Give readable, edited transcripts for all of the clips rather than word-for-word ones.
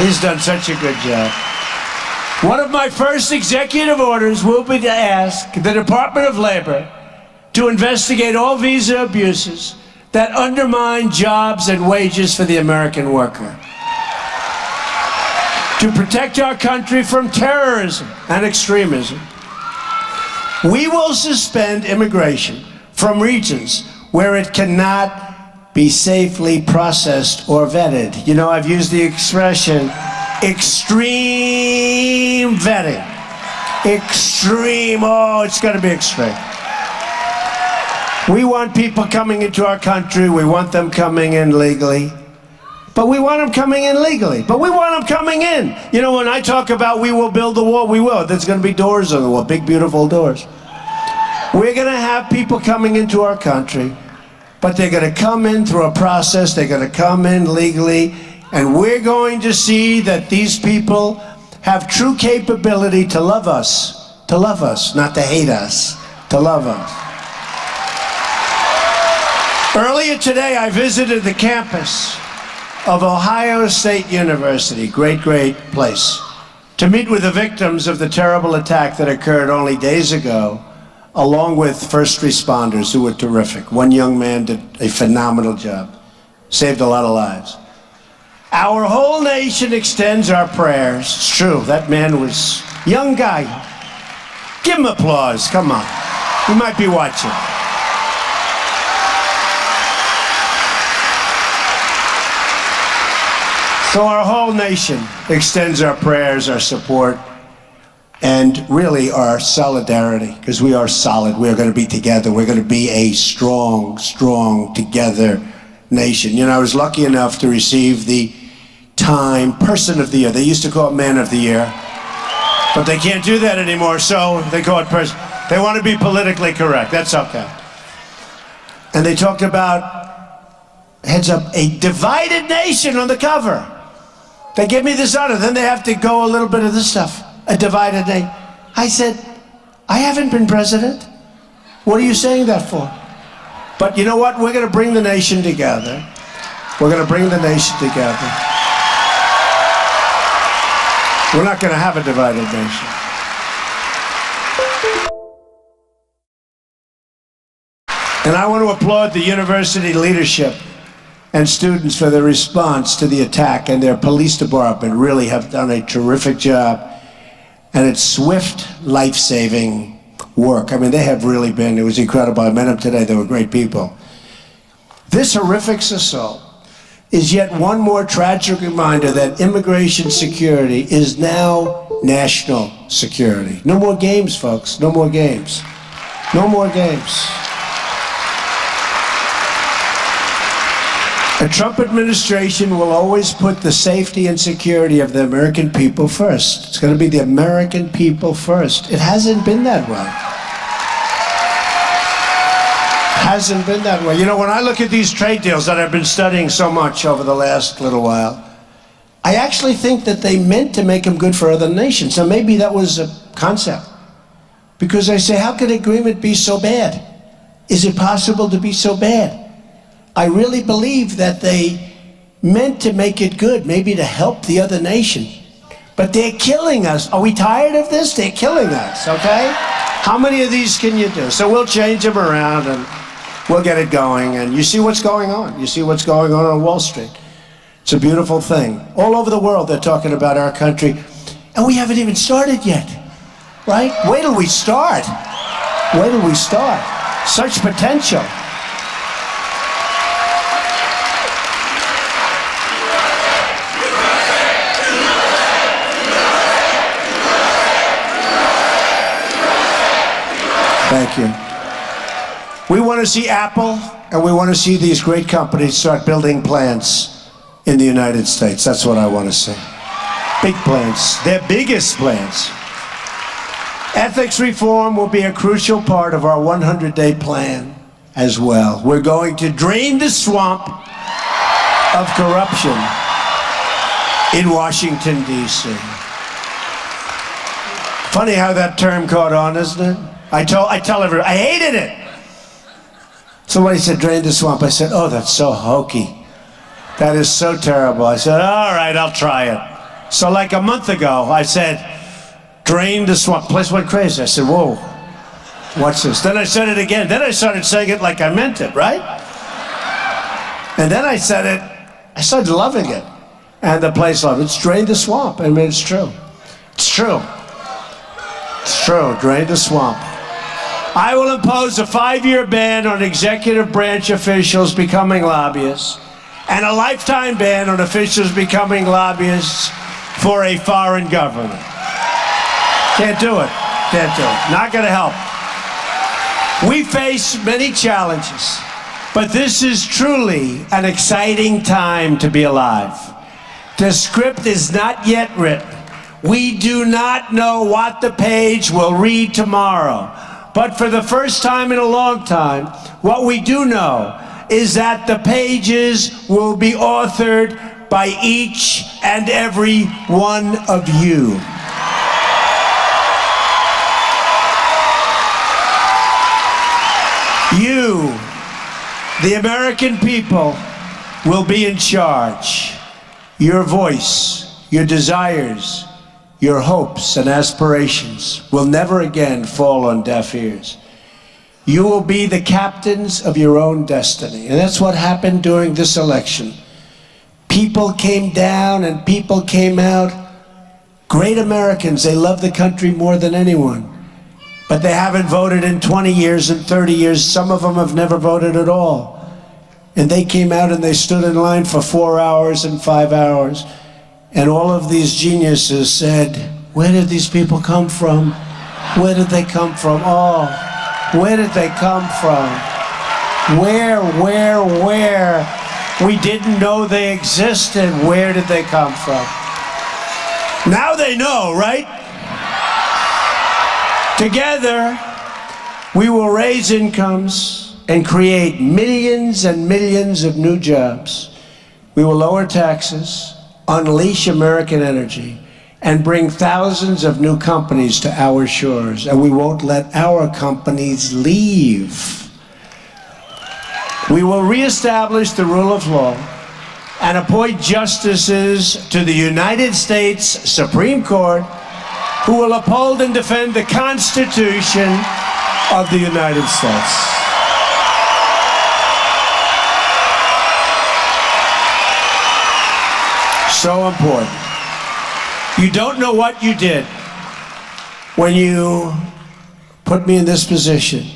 He's done such a good job. One of my first executive orders will be to ask the Department of Labor to investigate all visa abuses that undermine jobs and wages for the American worker. To protect our country from terrorism and extremism, we will suspend immigration from regions where it cannot be safely processed or vetted. You know, I've used the expression extreme vetting. Extreme, oh, it's gonna be extreme. We want people coming into our country, we want them coming in legally, but we want them coming in legally, but we want them coming in. You know, when I talk about we will build the wall, we will. There's gonna be doors on the wall, big, beautiful doors. We're gonna have people coming into our country, but they're gonna come in through a process, they're gonna come in legally, and we're going to see that these people have true capability to love us, not to hate us, to love us. Earlier today, I visited the campus of Ohio State University, great, great place, to meet with the victims of the terrible attack that occurred only days ago, along with first responders who were terrific. One young man did a phenomenal job, saved a lot of lives. Our whole nation extends our prayers. It's true, that man was a young guy. Give him applause, come on. He might be watching. So our whole nation extends our prayers, our support, and really our solidarity, because we are solid. We are going to be together. We're going to be a strong, strong, together nation. You know, I was lucky enough to receive the Time Person of the Year. They used to call it Man of the Year, but they can't do that anymore, so they call it Person. They want to be politically correct. That's okay. And they talked about, heads up, a divided nation on the cover. They give me this honor, then they have to go a little bit of this stuff. A divided nation. I said, I haven't been president. What are you saying that for? But you know what? We're going to bring the nation together. We're going to bring the nation together. We're not going to have a divided nation. And I want to applaud the university leadership and students for their response to the attack, and their police department really have done a terrific job. And it's swift, life-saving work. I mean, they have really been, it was incredible. I met them today, they were great people. This horrific assault is yet one more tragic reminder that immigration security is now national security. No more games, folks, no more games. No more games. The Trump administration will always put the safety and security of the American people first. It's going to be the American people first. It hasn't been that way. Hasn't been that way. You know, when I look at these trade deals that I've been studying so much over the last little while, I actually think that they meant to make them good for other nations. So maybe that was a concept. Because I say, how could agreement be so bad? Is it possible to be so bad? I really believe that they meant to make it good, maybe to help the other nation. But they're killing us. Are we tired of this? They're killing us, okay? How many of these can you do? So we'll change them around and we'll get it going. And you see what's going on. You see what's going on Wall Street. It's a beautiful thing. All over the world they're talking about our country. And we haven't even started yet, right? Wait till we start. Wait till we start. Such potential. Thank you. We want to see Apple, and we want to see these great companies start building plants in the United States. That's what I want to see. Big plants, their biggest plants. Ethics reform will be a crucial part of our 100-day plan as well. We're going to drain the swamp of corruption in Washington, D.C. Funny how that term caught on, isn't it? I tell everyone, I hated it. Somebody said, drain the swamp. I said, oh, that's so hokey. That is so terrible. I said, all right, I'll try it. So like a month ago, I said, drain the swamp. The place went crazy. I said, whoa, what's this? Then I said it again. Then I started saying it like I meant it, right? And then I said it, I started loving it. And the place loved it. It's drain the swamp. I mean, it's true. It's true. It's true. Drain the swamp. I will impose a 5-year ban on executive branch officials becoming lobbyists and a lifetime ban on officials becoming lobbyists for a foreign government. Can't do it. Can't do it. Not going to help. We face many challenges, but this is truly an exciting time to be alive. The script is not yet written. We do not know what the page will read tomorrow. But for the first time in a long time, what we do know is that the pages will be authored by each and every one of you. You, the American people, will be in charge. Your voice, your desires, your hopes and aspirations will never again fall on deaf ears. You will be the captains of your own destiny. And that's what happened during this election. People came down and people came out. Great Americans, they love the country more than anyone. But they haven't voted in 20 years and 30 years. Some of them have never voted at all. And they came out and they stood in line for 4 hours and 5 hours. And all of these geniuses said, where did these people come from? Where did they come from? Oh, where did they come from? Where? We didn't know they existed. Where did they come from? Now they know, right? Together, we will raise incomes and create millions and millions of new jobs. We will lower taxes, unleash American energy, and bring thousands of new companies to our shores. And we won't let our companies leave. We will reestablish the rule of law and appoint justices to the United States Supreme Court who will uphold and defend the Constitution of the United States. So important. You don't know what you did when you put me in this position,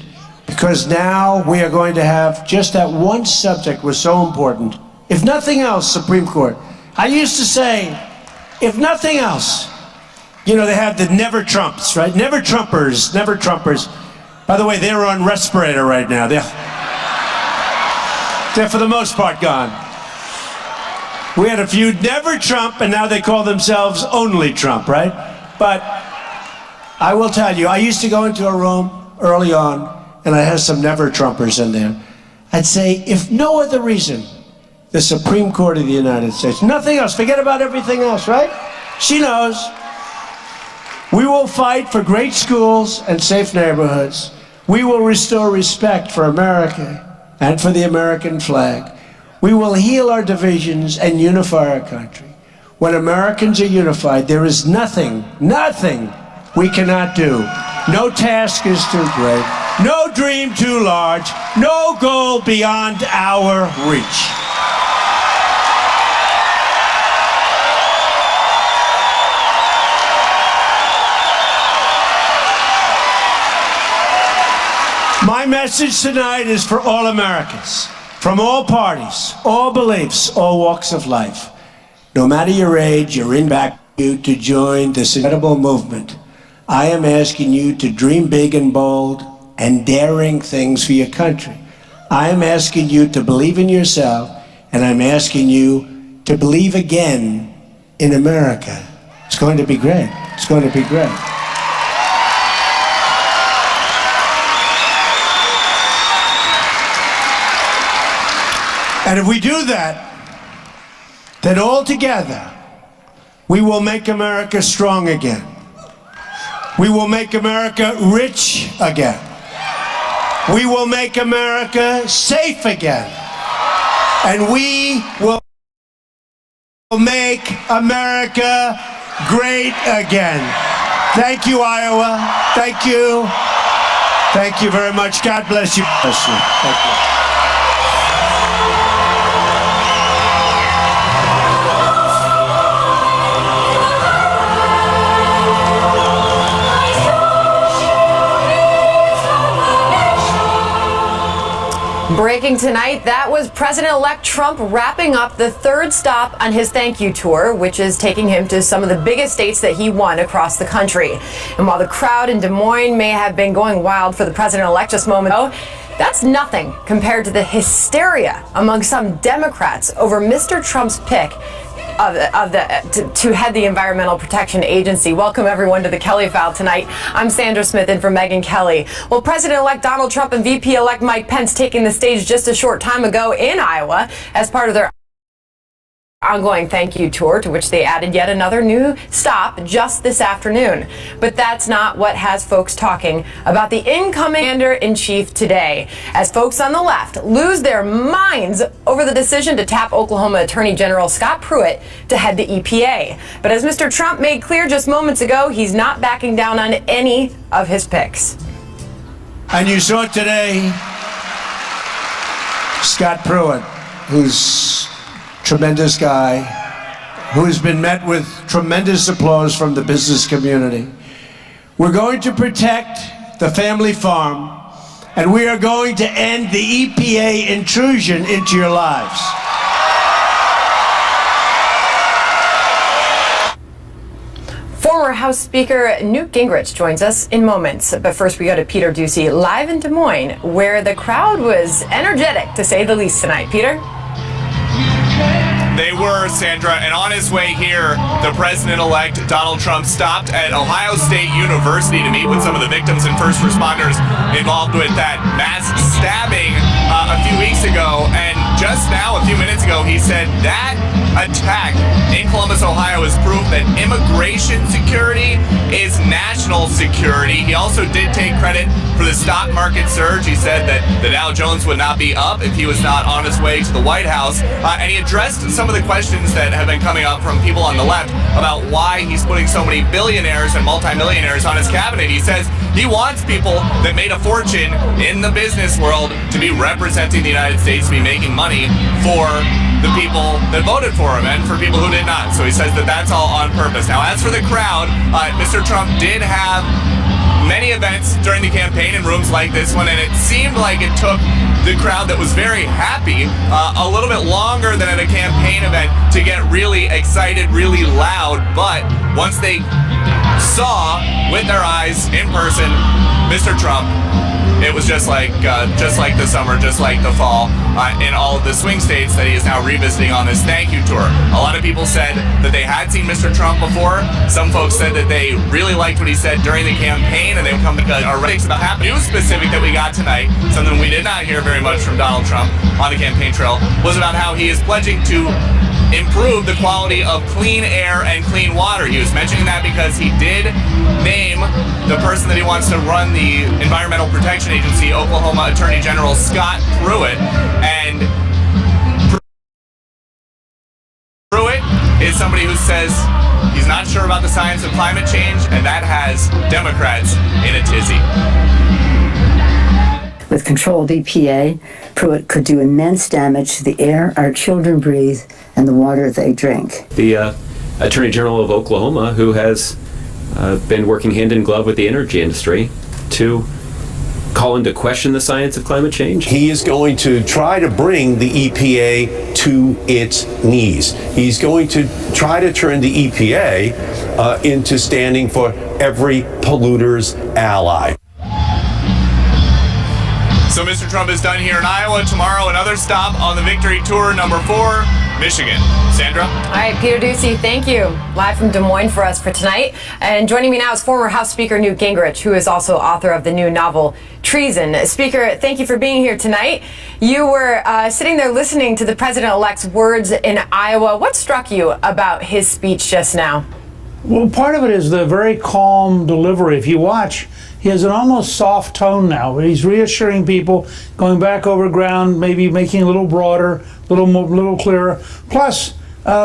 because now we are going to have just that one subject was so important. If nothing else, Supreme Court. I used to say, if nothing else, you know, they have the never Trumps, right? Never Trumpers, never Trumpers. By the way, they're on respirator right now. They're for the most part gone. We had a few never Trump, and now they call themselves only Trump, right? But I will tell you, I used to go into a room early on, and I had some never Trumpers in there. I'd say, if no other reason, the Supreme Court of the United States, nothing else, forget about everything else, right? She knows. We will fight for great schools and safe neighborhoods. We will restore respect for America and for the American flag. We will heal our divisions and unify our country. When Americans are unified, there is nothing we cannot do. No task is too great, no dream too large, no goal beyond our reach. My message tonight is for all Americans, from all parties, all beliefs, all walks of life. No matter your age, you're invited to join this incredible movement. I am asking you to dream big and bold and daring things for your country. I am asking you to believe in yourself, and I'm asking you to believe again in America. It's going to be great. It's going to be great. And if we do that, then all together, we will make America strong again. We will make America rich again. We will make America safe again. And we will Make America great again. Thank you, Iowa. Thank you. Thank you very much. God bless you. Bless you. Thank you. Breaking tonight, that was President-elect Trump wrapping up the third stop on his thank you tour, which is taking him to some of the biggest states that he won across the country. And while the crowd in Des Moines may have been going wild for the president-elect just a moment ago, that's nothing compared to the hysteria among some Democrats over Mr. Trump's pick to head the Environmental Protection Agency. Welcome everyone to the Kelly File tonight. I'm Sandra Smith in for Megyn Kelly. Well, President-elect Donald Trump and VP-elect Mike Pence taking the stage just a short time ago in Iowa as part of their ongoing thank you tour, to which they added yet another new stop just this afternoon. But that's not what has folks talking about the incoming commander-in-chief today, as folks on the left lose their minds over the decision to tap Oklahoma Attorney General Scott Pruitt to head the EPA. But as Mr. Trump made clear just moments ago, he's not backing down on any of his picks. And you saw today Scott Pruitt, who's tremendous guy, who has been met with tremendous applause from the business community. We're going to protect the family farm, and we are going to end the EPA intrusion into your lives. Former House Speaker Newt Gingrich joins us in moments. But first we go to Peter Ducey live in Des Moines, where the crowd was energetic, to say the least, tonight. Peter? They were, Sandra, and on his way here, the president-elect Donald Trump stopped at Ohio State University to meet with some of the victims and first responders involved with that mass stabbing a few weeks ago. And just now, a few minutes ago, he said that attack in Columbus, Ohio is proof that immigration security is national security. He also did take credit for the stock market surge. He said that the Dow Jones would not be up if he was not on his way to the White House. And he addressed some of the questions that have been coming up from people on the left about why he's putting so many billionaires and multimillionaires on his cabinet. He says he wants people that made a fortune in the business world to be representing the United States, to be making money for the people that voted for him and for people who did not. So he says that that's all on purpose. Now, as for the crowd, Mr. Trump did have many events during the campaign in rooms like this one, and it seemed like it took the crowd that was very happy a little bit longer than at a campaign event to get really excited, really loud. But once they saw with their eyes in person Mr. Trump, it was just like the summer, just like the fall, in all of the swing states that he is now revisiting on this thank you tour. A lot of people said that they had seen Mr. Trump before. Some folks said that they really liked what he said during the campaign, and they would come to our ratings about half news specific that we got tonight. Something we did not hear very much from Donald Trump on the campaign trail was about how he is pledging to improve the quality of clean air and clean water. He was mentioning that because he did name the person that he wants to run the Environmental Protection Agency, Oklahoma Attorney General Scott Pruitt. And Pruitt is somebody who says he's not sure about the science of climate change, and that has Democrats in a tizzy. With controlled EPA, Pruitt could do immense damage to the air our children breathe and the water they drink. The Attorney General of Oklahoma, who has been working hand in glove with the energy industry to call into question the science of climate change. He is going to try to bring the EPA to its knees. He's going to try to turn the EPA into standing for every polluter's ally. So Mr. Trump is done here in Iowa. Tomorrow, another stop on the Victory Tour, number 4, Michigan. Sandra? All right, Peter Ducey, thank you. Live from Des Moines for us for tonight. And joining me now is former House Speaker Newt Gingrich, who is also author of the new novel, Treason. Speaker, thank you for being here tonight. You were sitting there listening to the president-elect's words in Iowa. What struck you about his speech just now? Well, part of it is the very calm delivery. If you watch, he has an almost soft tone now. He's reassuring people, going back over ground, maybe making it a little broader, little clearer. Plus,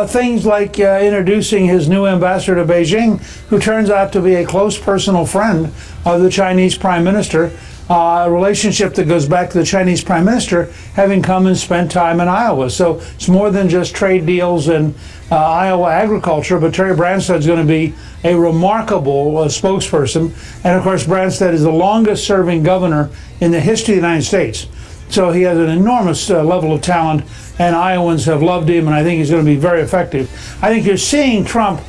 things like introducing his new ambassador to Beijing, who turns out to be a close personal friend of the Chinese Prime Minister, a relationship that goes back to the Chinese Prime Minister having come and spent time in Iowa. So it's more than just trade deals and Iowa agriculture, but Terry Branstad's going to be a remarkable spokesperson. And of course, Branstad is the longest serving governor in the history of the United States. So he has an enormous level of talent, and Iowans have loved him, and I think he's going to be very effective. I think you're seeing Trump,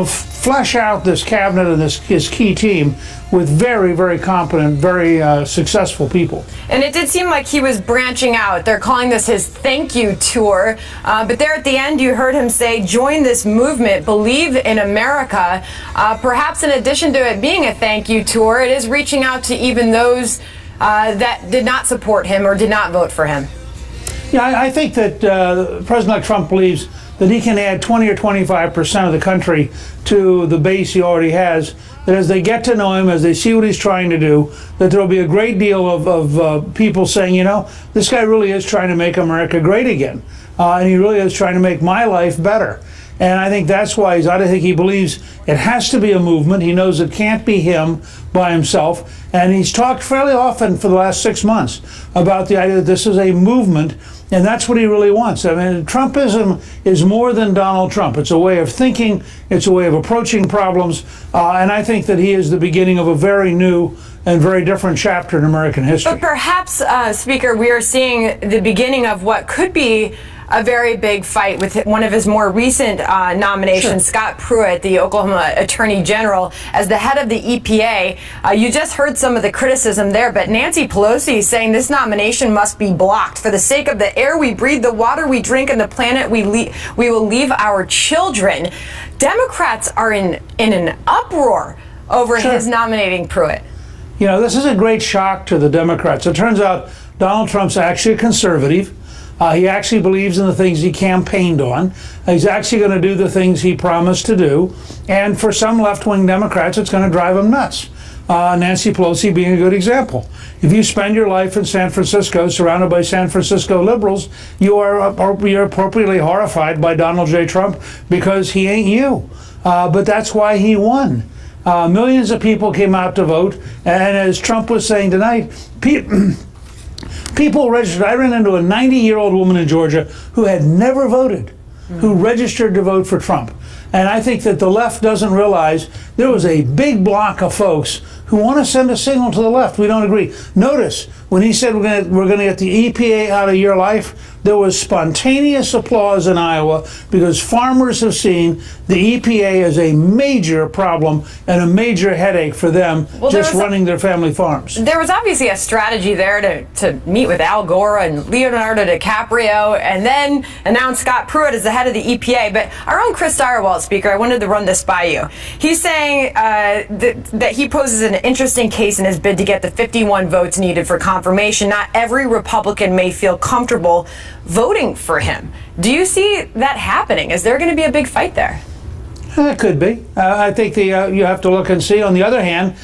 flesh out this cabinet and his key team with very, very competent, very successful people. And it did seem like he was branching out. They're calling this his thank you tour. But there at the end, you heard him say, join this movement, believe in America. Perhaps in addition to it being a thank you tour, it is reaching out to even those that did not support him or did not vote for him. Yeah, I think that President Trump believes that he can add 20 or 25% of the country to the base he already has, that as they get to know him, as they see what he's trying to do, that there will be a great deal of people saying, this guy really is trying to make America great again. And he really is trying to make my life better. And I think that's why he's out. I think he believes it has to be a movement. He knows it can't be him by himself. And he's talked fairly often for the last 6 months about the idea that this is a movement, and that's what he really wants. I mean, Trumpism is more than Donald Trump. It's a way of thinking. It's a way of approaching problems. And I think that he is the beginning of a very new and very different chapter in American history. But perhaps, Speaker, we are seeing the beginning of what could be a very big fight with one of his more recent nominations, Sure. Scott Pruitt, the Oklahoma Attorney General, as the head of the EPA. You just heard some of the criticism there, but Nancy Pelosi is saying this nomination must be blocked for the sake of the air we breathe, the water we drink, and the planet we will leave our children. Democrats are in an uproar over Sure. his nominating Pruitt. This is a great shock to the Democrats. It turns out Donald Trump's actually a conservative. He actually believes in the things he campaigned on. He's actually going to do the things he promised to do. And for some left-wing Democrats, it's going to drive them nuts. Nancy Pelosi being a good example. If you spend your life in San Francisco, surrounded by San Francisco liberals, you're appropriately horrified by Donald J. Trump because he ain't you. But that's why he won. Millions of people came out to vote. And as Trump was saying tonight, people registered. I ran into a 90-year-old woman in Georgia who had never voted, who registered to vote for Trump. And I think that the left doesn't realize there was a big block of folks who want to send a signal to the left. We don't agree. Notice when he said we're going to get the EPA out of your life, there was spontaneous applause in Iowa because farmers have seen the EPA as a major problem and a major headache for them just running their family farms. There was obviously a strategy there to meet with Al Gore and Leonardo DiCaprio and then announce Scott Pruitt as the head of the EPA. But our own Chris Direwalt, Speaker, I wanted to run this by you. He's saying that he poses an interesting case in his bid to get the 51 votes needed for confirmation. Not every Republican may feel comfortable voting for him. Do you see that happening? Is there going to be a big fight there? It could be. I think you have to look and see. On the other hand,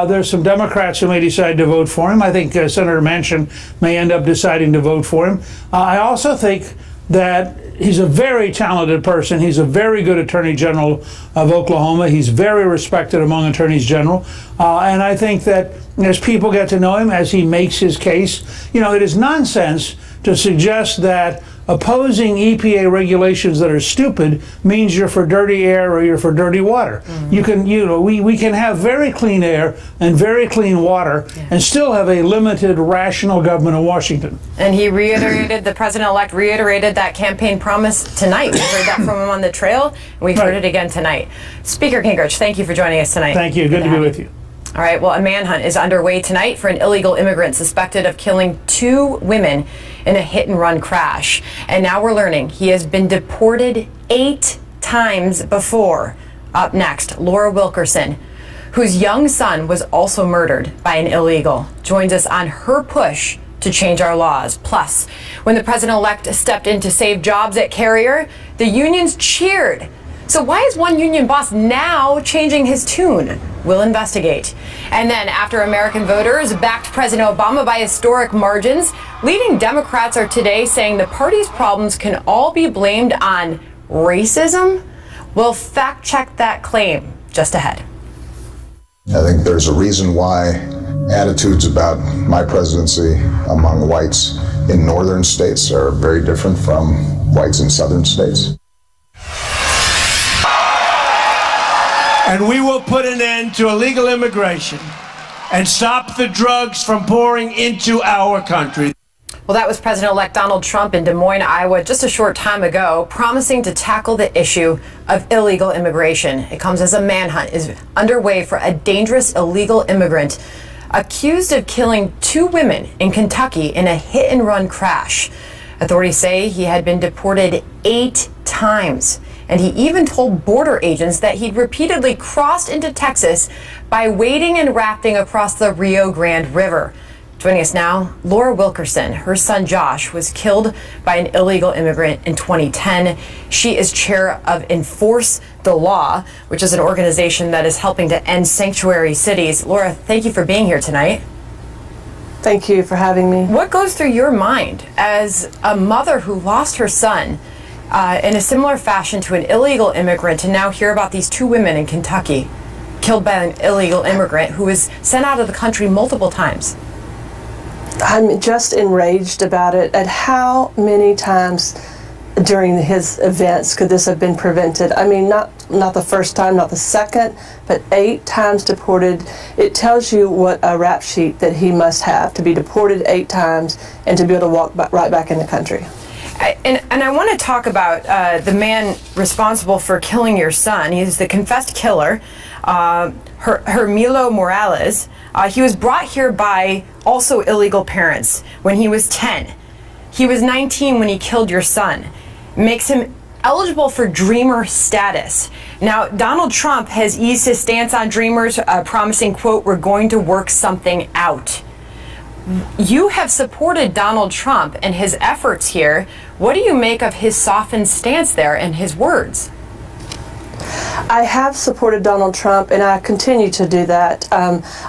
there's some Democrats who may decide to vote for him. I think Senator Manchin may end up deciding to vote for him. I also think that he's a very talented person. He's a very good Attorney General of Oklahoma. He's very respected among attorneys general. And I think that as people get to know him, as he makes his case, it is nonsense to suggest that opposing EPA regulations that are stupid means you're for dirty air or you're for dirty water. Mm-hmm. We can have very clean air and very clean water and still have a limited, rational government in Washington. And he reiterated, the president-elect reiterated that campaign promise tonight. We heard that from him on the trail, and we heard it again tonight. Speaker Gingrich, thank you for joining us tonight. Thank you. Good to be with you. All right, well, a manhunt is underway tonight for an illegal immigrant suspected of killing 2 women in a hit-and-run crash. And now we're learning he has been deported 8 times before. Up next, Laura Wilkerson, whose young son was also murdered by an illegal, joins us on her push to change our laws. Plus, when the president-elect stepped in to save jobs at Carrier, the unions cheered. So why is one union boss now changing his tune? We'll investigate. And then after American voters backed President Obama by historic margins, leading Democrats are today saying the party's problems can all be blamed on racism? We'll fact check that claim just ahead. I think there's a reason why attitudes about my presidency among whites in northern states are very different from whites in southern states. And we will put an end to illegal immigration and stop the drugs from pouring into our country. Well, that was President-elect Donald Trump in Des Moines, Iowa, just a short time ago, promising to tackle the issue of illegal immigration. It comes as a manhunt is underway for a dangerous illegal immigrant accused of killing 2 women in Kentucky in a hit-and-run crash. Authorities say he had been deported 8 times. And he even told border agents that he'd repeatedly crossed into Texas by wading and rafting across the Rio Grande River. Joining us now, Laura Wilkerson. Her son Josh was killed by an illegal immigrant in 2010. She is chair of Enforce the Law, which is an organization that is helping to end sanctuary cities. Laura, thank you for being here tonight. Thank you for having me. What goes through your mind as a mother who lost her son in a similar fashion to an illegal immigrant, to now hear about these 2 women in Kentucky killed by an illegal immigrant who was sent out of the country multiple times? I'm just enraged about it, at how many times during his events could this have been prevented. I mean, not the first time, not the second, but 8 times deported. It tells you what a rap sheet that he must have to be deported 8 times and to be able to walk right back in the country. And I want to talk about the man responsible for killing your son. He's the confessed killer, Hermilo Morales. He was brought here by also illegal parents when he was 10. He was 19 when he killed your son. Makes him eligible for dreamer status. Now, Donald Trump has eased his stance on dreamers, promising, quote, "We're going to work something out." You have supported Donald Trump and his efforts here. What do you make of his softened stance there and his words? I have supported Donald Trump, and I continue to do that.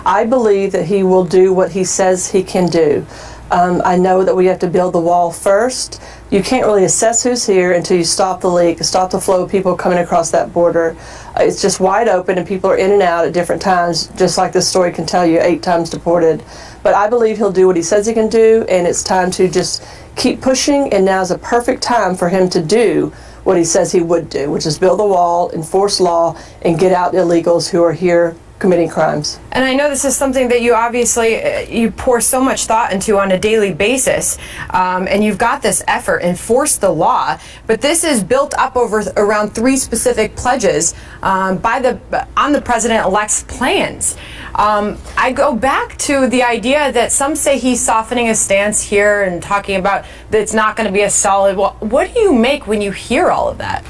I believe that he will do what he says he can do. I know that we have to build the wall first. You can't really assess who's here until you stop the leak, stop the flow of people coming across that border. It's just wide open, and people are in and out at different times, just like this story can tell you, 8 times deported. But I believe he'll do what he says he can do, and it's time to just keep pushing, and now's a perfect time for him to do what he says he would do, which is build a wall, enforce law, and get out illegals who are here committing crimes. And I know this is something that you obviously you pour so much thought into on a daily basis, and you've got this effort, enforce the law, but this is built up over around 3 specific pledges on the president-elect's plans. I go back to the idea that some say he's softening his stance here and talking about that it's not going to be a solid wall. What do you make when you hear all of that?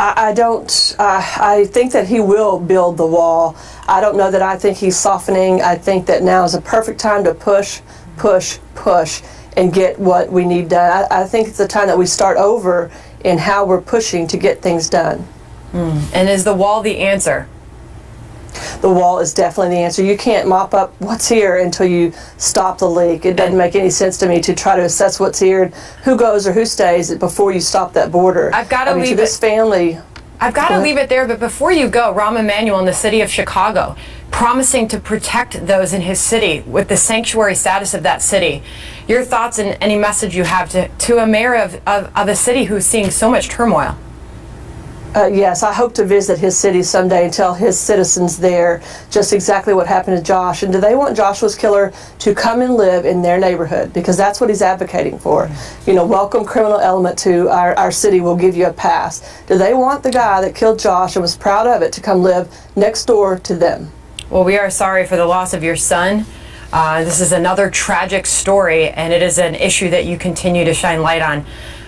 I don't. I think that he will build the wall. I don't know that I think he's softening. I think that now is a perfect time to push, and get what we need done. I think it's the time that we start over in how we're pushing to get things done. And is the wall the answer? The wall is definitely the answer. You can't mop up what's here until you stop the leak. It doesn't make any sense to me to try to assess what's here, who goes or who stays before you stop that border. I've got to leave this family. I've got to leave it there, but before you go, Rahm Emanuel in the city of Chicago, promising to protect those in his city with the sanctuary status of that city. Your thoughts and any message you have to a mayor of a city who's seeing so much turmoil? Yes, I hope to visit his city someday and tell his citizens there just exactly what happened to Josh. And do they want Joshua's killer to come and live in their neighborhood? Because that's what he's advocating for. You know, welcome criminal element to our city, will give you a pass. Do they want the guy that killed Josh and was proud of it to come live next door to them? Well, we are sorry for the loss of your son. This is another tragic story, and it is an issue that you continue to shine light on.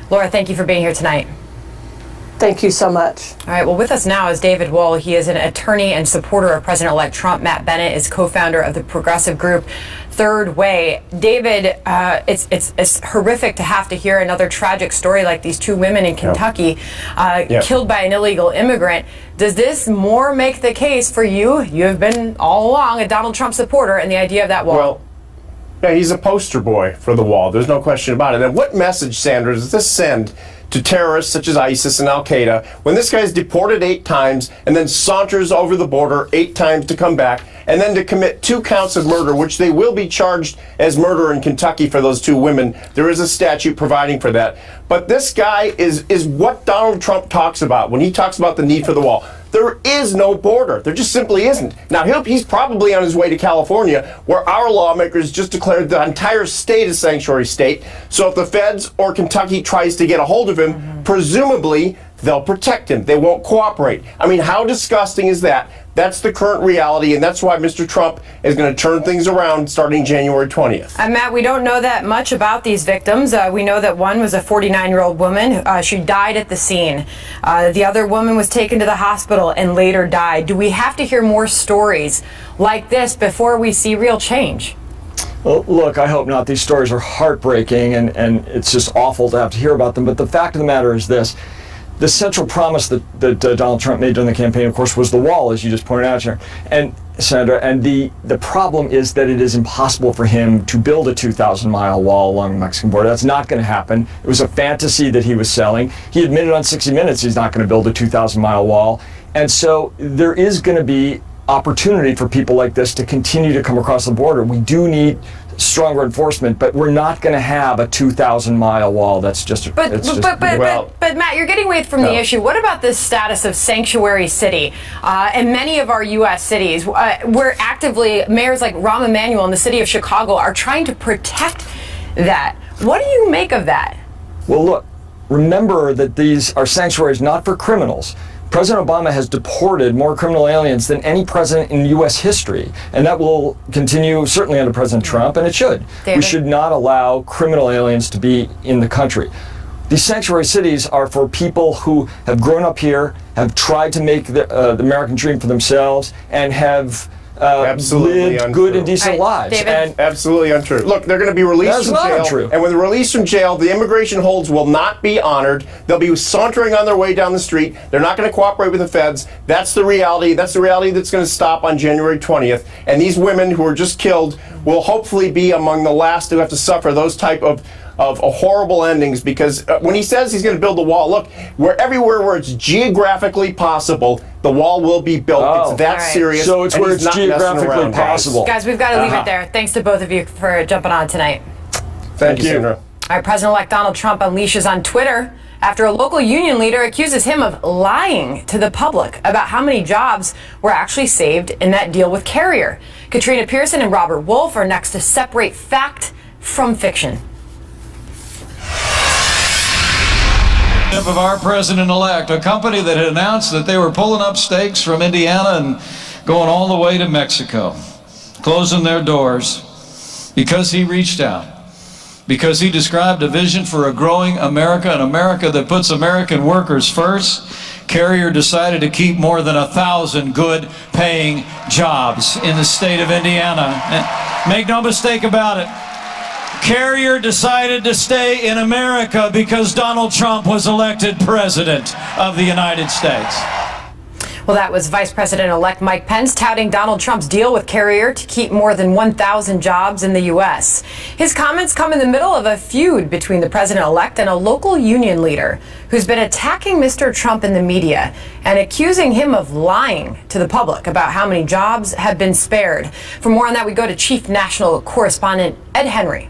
Laura, thank you for being here tonight. Thank you so much. All right, well, with us now is David Wohl. He is an attorney and supporter of President-elect Trump. Matt Bennett is co-founder of the progressive group Third Way. David, it's horrific to have to hear another tragic story like these 2 women in Kentucky killed by an illegal immigrant. Does this more make the case for you? You have been all along a Donald Trump supporter and the idea of that wall. Well, yeah, he's a poster boy for the wall. There's no question about it. And what message, Sandra, does this send to terrorists such as ISIS and Al-Qaeda, when this guy's deported 8 times and then saunters over the border 8 times to come back, and then to commit 2 counts of murder, which they will be charged as murder in Kentucky for those 2 women. There is a statute providing for that. But this guy is what Donald Trump talks about when he talks about the need for the wall. There is no border. There just simply isn't. Now, he's probably on his way to California, where our lawmakers just declared the entire state a sanctuary state. So if the feds or Kentucky tries to get a hold of him, presumably they'll protect him. They won't cooperate. I mean, how disgusting is that? That's the current reality, and that's why Mr. Trump is going to turn things around starting January 20th. Matt, we don't know that much about these victims. We know that one was a 49-year-old woman. She died at the scene. The other woman was taken to the hospital and later died. Do we have to hear more stories like this before we see real change? Well, look, I hope not. These stories are heartbreaking, and it's just awful to have to hear about them. But the fact of the matter is this. The central promise that Donald Trump made during the campaign, of course, was the wall, as you just pointed out here. And Senator, and the problem is that it is impossible for him to build a 2,000-mile wall along the Mexican border. That's not going to happen. It was a fantasy that he was selling. He admitted on 60 Minutes he's not going to build a 2,000-mile wall. And so there is going to be opportunity for people like this to continue to come across the border. We do need stronger enforcement, but we're not going to have a 2,000-mile wall. That's just. But Matt, you're getting away from the issue. What about the status of sanctuary city? In many of our U.S. cities, where actively mayors like Rahm Emanuel in the city of Chicago are trying to protect that. What do you make of that? Well, look, remember that these are sanctuaries not for criminals. President Obama has deported more criminal aliens than any president in U.S. history, and that will continue certainly under President Trump, and it should. David? We should not allow criminal aliens to be in the country. These sanctuary cities are for people who have grown up here, have tried to make the American dream for themselves, and have absolutely lived untrue. good and decent lives. David? And absolutely untrue. Look, they're going to be released from jail. Untrue. And when they're released from jail, the immigration holds will not be honored. They'll be sauntering on their way down the street. They're not going to cooperate with the feds. That's the reality. That's the reality that's going to stop on January 20th. And these women who were just killed will hopefully be among the last who have to suffer those type of horrible endings, because when he says he's going to build the wall, look, everywhere where it's geographically possible, the wall will be built. It's that serious. So it's where it's geographically possible. Guys, we've got to leave it there. Thanks to both of you for jumping on tonight. Thank you, Sandra. All right, President-elect Donald Trump unleashes on Twitter after a local union leader accuses him of lying to the public about how many jobs were actually saved in that deal with Carrier. Katrina Pearson and Robert Wolf are next to separate fact from fiction. Of our president-elect, a company that had announced that they were pulling up stakes from Indiana and going all the way to Mexico, closing their doors because he reached out, because he described a vision for a growing America, an America that puts American workers first. Carrier decided to keep more than 1,000 good-paying jobs in the state of Indiana. And make no mistake about it, Carrier decided to stay in America because Donald Trump was elected president of the United States. Well, that was Vice President-elect Mike Pence touting Donald Trump's deal with Carrier to keep more than 1,000 jobs in the U.S. His comments come in the middle of a feud between the president-elect and a local union leader who's been attacking Mr. Trump in the media and accusing him of lying to the public about how many jobs have been spared. For more on that, we go to Chief National Correspondent Ed Henry.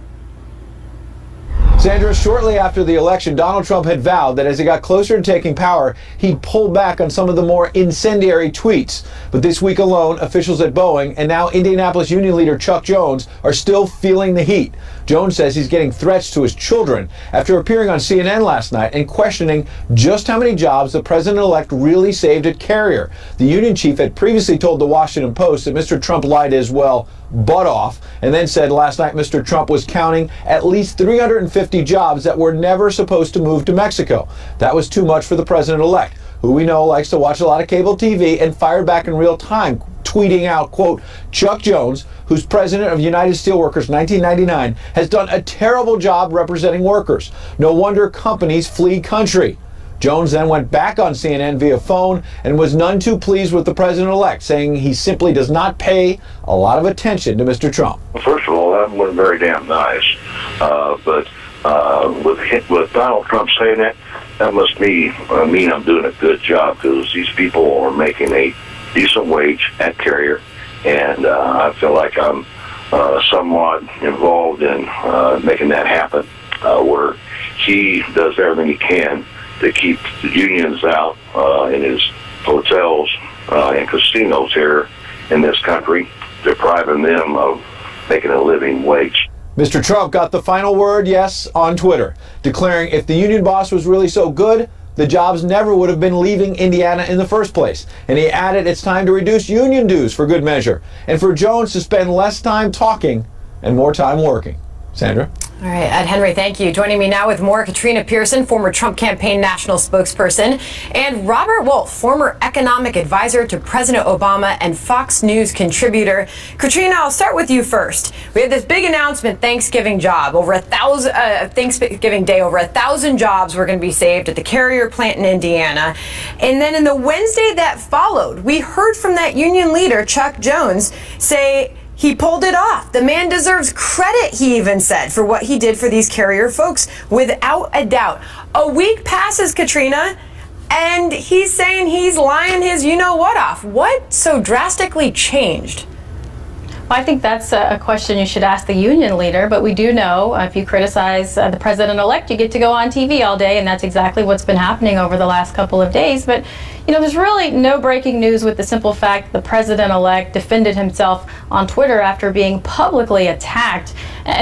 Sandra, shortly after the election, Donald Trump had vowed that as he got closer to taking power, he'd pull back on some of the more incendiary tweets. But this week alone, officials at Boeing and now Indianapolis union leader Chuck Jones are still feeling the heat. Jones says he's getting threats to his children after appearing on CNN last night and questioning just how many jobs the president-elect really saved at Carrier. The union chief had previously told the Washington Post that Mr. Trump lied his, butt off, and then said last night Mr. Trump was counting at least 350 jobs that were never supposed to move to Mexico. That was too much for the president-elect, who we know likes to watch a lot of cable TV and fired back in real time, tweeting out, quote, Chuck Jones, who's president of United Steelworkers 1999, has done a terrible job representing workers. No wonder companies flee country. Jones then went back on CNN via phone and was none too pleased with the president-elect, saying he simply does not pay a lot of attention to Mr. Trump. Well, first of all, that wasn't very damn nice. But with Donald Trump saying that must mean I'm doing a good job, because these people are making a decent wage at Carrier, and I feel like I'm somewhat involved in making that happen, where he does everything he can to keep the unions out in his hotels and casinos here in this country, depriving them of making a living wage. Mr. Trump got the final word, yes, on Twitter, declaring if the union boss was really so good, the jobs never would have been leaving Indiana in the first place. And he added it's time to reduce union dues for good measure, and for Jones to spend less time talking and more time working. Sandra? All right, Ed Henry, thank you. Joining me now with more, Katrina Pearson, former Trump campaign national spokesperson, and Robert Wolf, former economic advisor to President Obama and Fox News contributor. Katrina, I'll start with you first. We had this big announcement, Thanksgiving job, Thanksgiving Day, over 1,000 jobs were going to be saved at the Carrier plant in Indiana. And then in the Wednesday that followed, we heard from that union leader, Chuck Jones, say he pulled it off. The man deserves credit, he even said, for what he did for these Carrier folks, without a doubt. A week passes, Katrina, and he's saying he's lying his you-know-what off. What so drastically changed? Well, I think that's a question you should ask the union leader, but we do know if you criticize the president-elect, you get to go on TV all day, and that's exactly what's been happening over the last couple of days. But, you know, there's really no breaking news with the simple fact the president-elect defended himself on Twitter after being publicly attacked,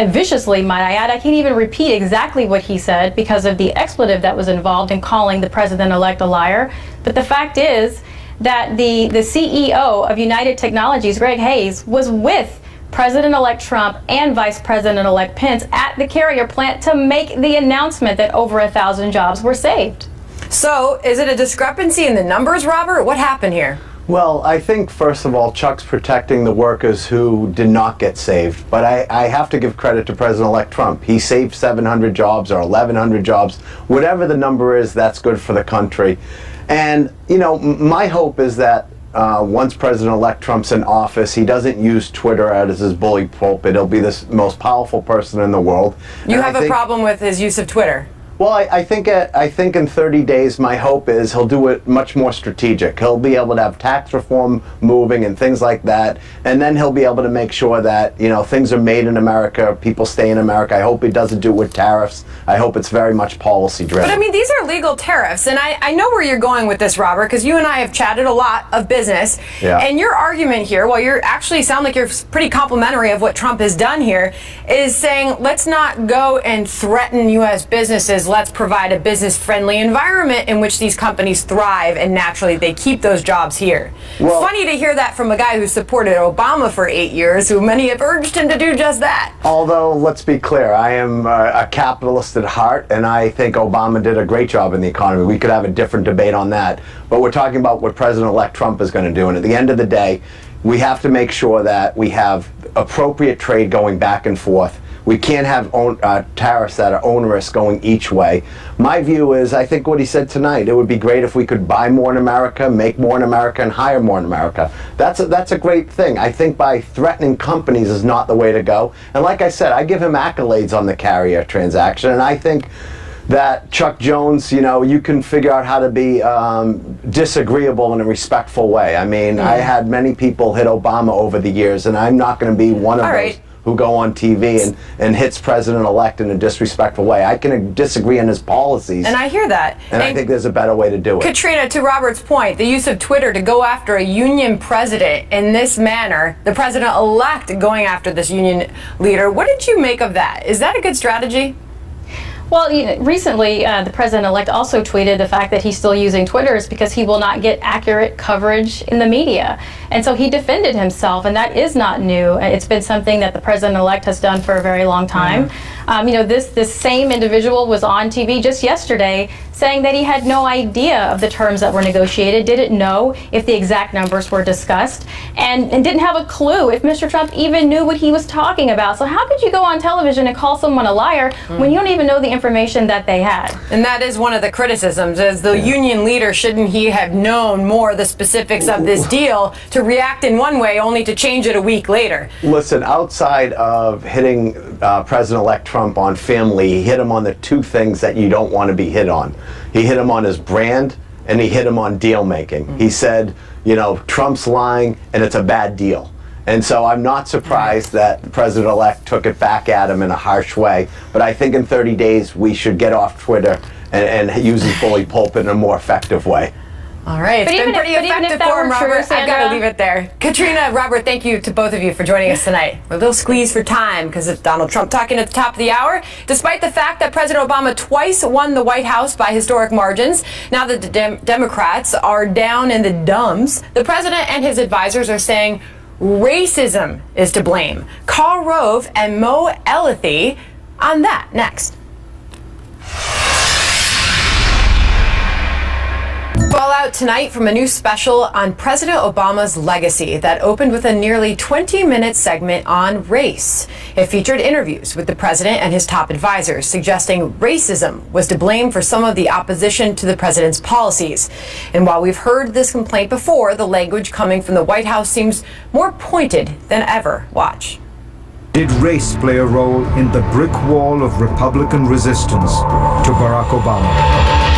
viciously, might I add. I can't even repeat exactly what he said because of the expletive that was involved in calling the president-elect a liar. But the fact is that the CEO of United Technologies, Greg Hayes, was with President-elect Trump and Vice President-elect Pence at the Carrier plant to make the announcement that over 1,000 jobs were saved. So, is it a discrepancy in the numbers, Robert? What happened here? Well, I think, first of all, Chuck's protecting the workers who did not get saved. But I have to give credit to President-elect Trump. He saved 700 jobs or 1,100 jobs. Whatever the number is, that's good for the country. And, you know, my hope is that once President-elect Trump's in office, he doesn't use Twitter as his bully pulpit. He'll be the most powerful person in the world. You have a problem with his use of Twitter? Well, I think in 30 days, my hope is he'll do it much more strategic. He'll be able to have tax reform moving and things like that, and then he'll be able to make sure that, you know, things are made in America, people stay in America. I hope he doesn't do it with tariffs. I hope it's very much policy driven. But I mean, these are legal tariffs, and I know where you're going with this, Robert, because you and I have chatted a lot of business. Yeah. And your argument here, well, you actually sound like you're pretty complimentary of what Trump has done here, is saying let's not go and threaten U.S. businesses. Let's provide a business-friendly environment in which these companies thrive, and naturally they keep those jobs here. Well, funny to hear that from a guy who supported Obama for 8 years, who many have urged him to do just that. Although, let's be clear, I am a capitalist at heart, and I think Obama did a great job in the economy. We could have a different debate on that, but we're talking about what President-elect Trump is going to do, and at the end of the day, we have to make sure that we have appropriate trade going back and forth. We can't have tariffs that are onerous going each way. My view is, I think what he said tonight, it would be great if we could buy more in America, make more in America, and hire more in America. That's a great thing. I think by threatening companies is not the way to go. And like I said, I give him accolades on the Carrier transaction, and I think that Chuck Jones, you know, you can figure out how to be disagreeable in a respectful way. I mean, I had many people hit Obama over the years, and I'm not going to be one of those who go on TV and hits President-elect in a disrespectful way. I can disagree on his policies. And I hear that. And I think there's a better way to do it. Katrina, to Robert's point, the use of Twitter to go after a union president in this manner, the president-elect going after this union leader, what did you make of that? Is that a good strategy? Well, recently, the president-elect also tweeted the fact that he's still using Twitter is because he will not get accurate coverage in the media. And so he defended himself, and that is not new. It's been something that the president-elect has done for a very long time. You know, this same individual was on TV just yesterday saying that he had no idea of the terms that were negotiated, didn't know if the exact numbers were discussed, and didn't have a clue if Mr. Trump even knew what he was talking about. So how could you go on television and call someone a liar when you don't even know the information that they had? And that is one of the criticisms, is the union leader, shouldn't he have known more the specifics of this deal to react in one way only to change it a week later? Listen, outside of hitting President-elect Trump on family, he hit him on the two things that you don't want to be hit on. He hit him on his brand, and he hit him on deal making. He said, you know, Trump's lying and it's a bad deal. And so I'm not surprised that the President-elect took it back at him in a harsh way. But I think in 30 days we should get off Twitter and use his bully pulpit in a more effective way. All right, it's been pretty effective for him, Robert. I've got to leave it there. Katrina, Robert, thank you to both of you for joining us tonight. We're a little squeezed for time because of Donald Trump talking at the top of the hour. Despite the fact that President Obama twice won the White House by historic margins, now that the Democrats are down in the dumps, the president and his advisors are saying racism is to blame. Karl Rove and Mo Elleithee on that next. Fallout tonight from a new special on President Obama's legacy that opened with a nearly 20-minute segment on race. It featured interviews with the president and his top advisors, suggesting racism was to blame for some of the opposition to the president's policies. And while we've heard this complaint before, the language coming from the White House seems more pointed than ever. Watch. Did race play a role in the brick wall of Republican resistance to Barack Obama?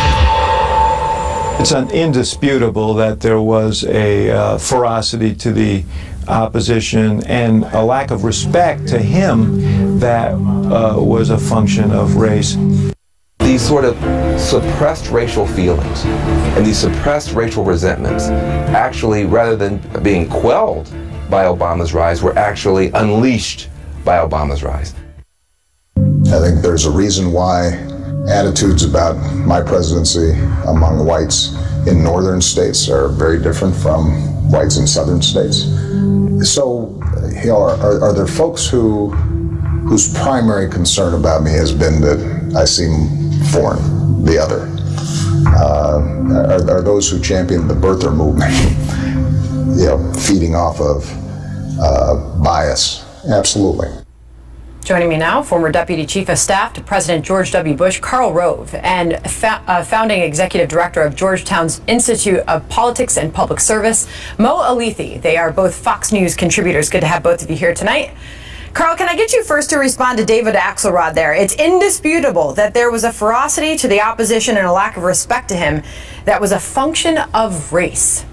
It's indisputable that there was a ferocity to the opposition and a lack of respect to him that was a function of race. These sort of suppressed racial feelings and these suppressed racial resentments actually, rather than being quelled by Obama's rise, were actually unleashed by Obama's rise. I think there's a reason why attitudes about my presidency among whites in northern states are very different from whites in southern states. So, you know, are there folks whose primary concern about me has been that I seem foreign, the other? Are those who champion the birther movement, you know, feeding off of bias? Absolutely. Joining me now, former Deputy Chief of Staff to President George W. Bush, Karl Rove, and founding Executive Director of Georgetown's Institute of Politics and Public Service, Mo Elleithee. They are both Fox News contributors. Good to have both of you here tonight. Karl, can I get you first to respond to David Axelrod there? It's indisputable that there was a ferocity to the opposition and a lack of respect to him that was a function of race.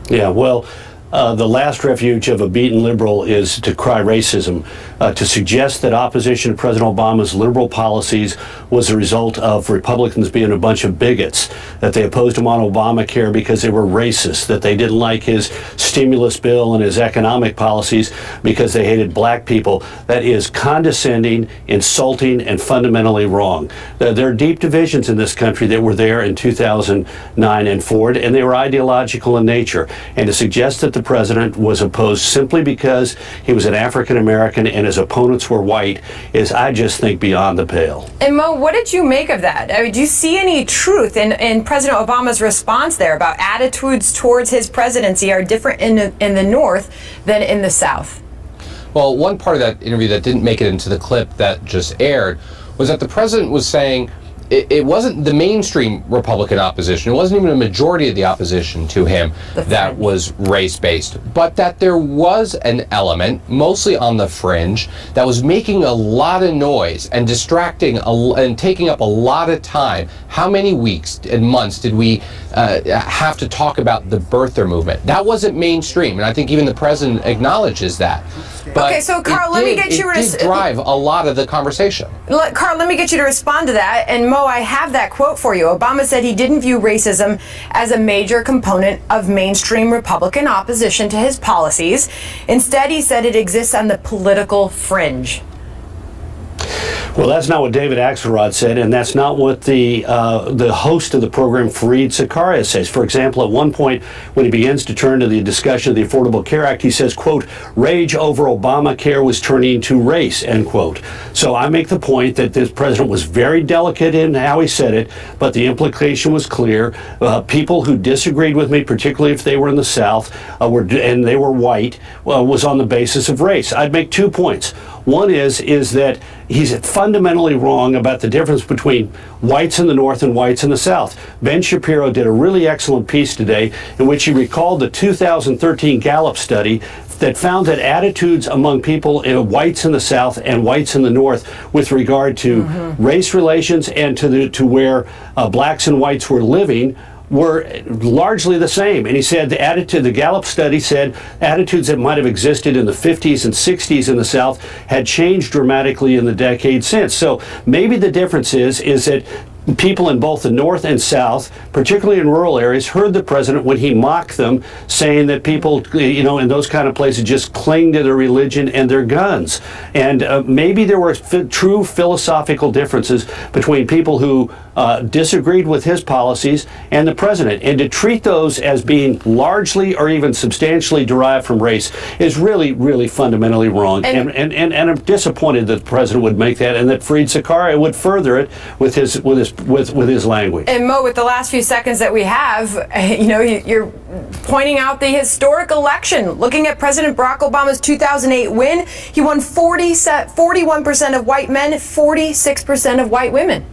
Yeah, well, the last refuge of a beaten liberal is to cry racism. To suggest that opposition to President Obama's liberal policies was a result of Republicans being a bunch of bigots, that they opposed him on Obamacare because they were racist, that they didn't like his stimulus bill and his economic policies because they hated black people, that is condescending, insulting, and fundamentally wrong. There are deep divisions in this country that were there in 2009 and forward, and they were ideological in nature. And to suggest that the president was opposed simply because he was an African American and his opponents were white is, I just think, beyond the pale. And Mo, what did you make of that? I mean, do you see any truth in President Obama's response there about attitudes towards his presidency are different in the North than in the South? Well, one part of that interview that didn't make it into the clip that just aired was that the president was saying it wasn't the mainstream Republican opposition, it wasn't even a majority of the opposition to him that was race-based, but that there was an element, mostly on the fringe, that was making a lot of noise and distracting and taking up a lot of time. How many weeks and months did we have to talk about the birther movement? That wasn't mainstream, and I think even the president acknowledges that. But okay, so Karl, let me get you to drive a lot of the conversation. Karl, let me get you to respond to that. And Mo, I have that quote for you. Obama said he didn't view racism as a major component of mainstream Republican opposition to his policies. Instead, he said it exists on the political fringe. Well, that's not what David Axelrod said, and that's not what the host of the program, Fareed Zakaria, says. For example, at one point, when he begins to turn to the discussion of the Affordable Care Act, he says, quote, rage over Obamacare was turning to race, end quote. So I make the point that this president was very delicate in how he said it, but the implication was clear. People who disagreed with me, particularly if they were in the South, and they were white, was on the basis of race. I'd make 2 points. One is that he's fundamentally wrong about the difference between whites in the North and whites in the South. Ben Shapiro did a really excellent piece today in which he recalled the 2013 Gallup study that found that attitudes among people, whites in the South and whites in the North, with regard to race relations and to where blacks and whites were living, were largely the same. And he said the Gallup study said attitudes that might have existed in the 50s and 60s in the South had changed dramatically in the decades since. So maybe the difference is that people in both the North and South, particularly in rural areas, heard the president when he mocked them, saying that people, in those kind of places just cling to their religion and their guns. And maybe there were true philosophical differences between people who disagreed with his policies and the president. And to treat those as being largely or even substantially derived from race is really, really fundamentally wrong. And I'm disappointed that the president would make that, and that Fareed Zakaria would further it with his language. And Mo, with the last few seconds that we have, you're pointing out the historic election. Looking at President Barack Obama's 2008 win, he won 41% of white men, 46% of white women.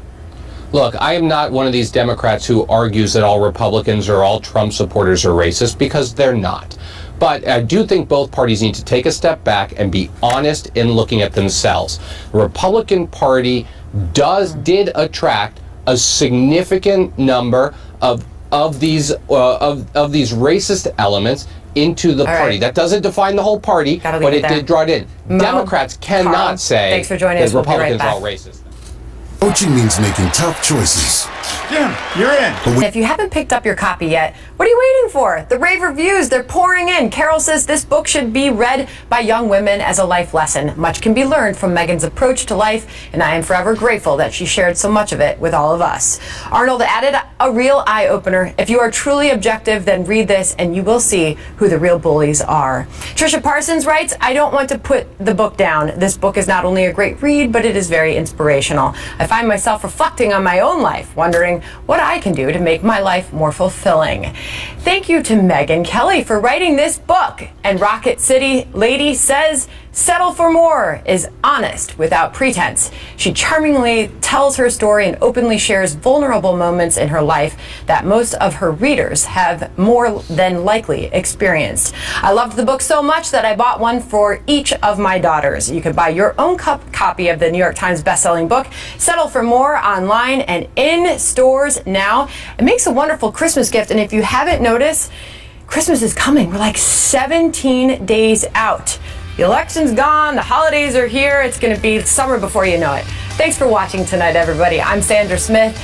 Look, I am not one of these Democrats who argues that all Republicans or all Trump supporters are racist, because they're not. But I do think both parties need to take a step back and be honest in looking at themselves. The Republican Party did attract a significant number of these racist elements into the party. That doesn't define the whole party, but it did draw it in. Democrats cannot say thanks for joining that us. We'll be right Republicans are all back. racist. Coaching means making tough choices. Jim, you're in. If you haven't picked up your copy yet, what are you waiting for? The rave reviews, they're pouring in. Carol says this book should be read by young women as a life lesson. Much can be learned from Megan's approach to life, and I am forever grateful that she shared so much of it with all of us. Arnold added a real eye-opener. If you are truly objective, then read this and you will see who the real bullies are. Trisha Parsons writes, I don't want to put the book down. This book is not only a great read, but it is very inspirational. I find myself reflecting on my own life, wondering what I can do to make my life more fulfilling. Thank you to Megan Kelly for writing this book. And Rocket City Lady says, settle for more is honest without pretense. She charmingly tells her story and openly shares vulnerable moments in her life that most of her readers have more than likely experienced. I loved the book so much that I bought one for each of my daughters. You can buy your own copy of the New York Times bestselling book, Settle for More, online and in stores now. It makes a wonderful Christmas gift, and if you haven't noticed, Christmas is coming. We're like 17 days out. The election's gone, the holidays are here, it's going to be summer before you know it. Thanks for watching tonight, everybody. I'm Sandra Smith.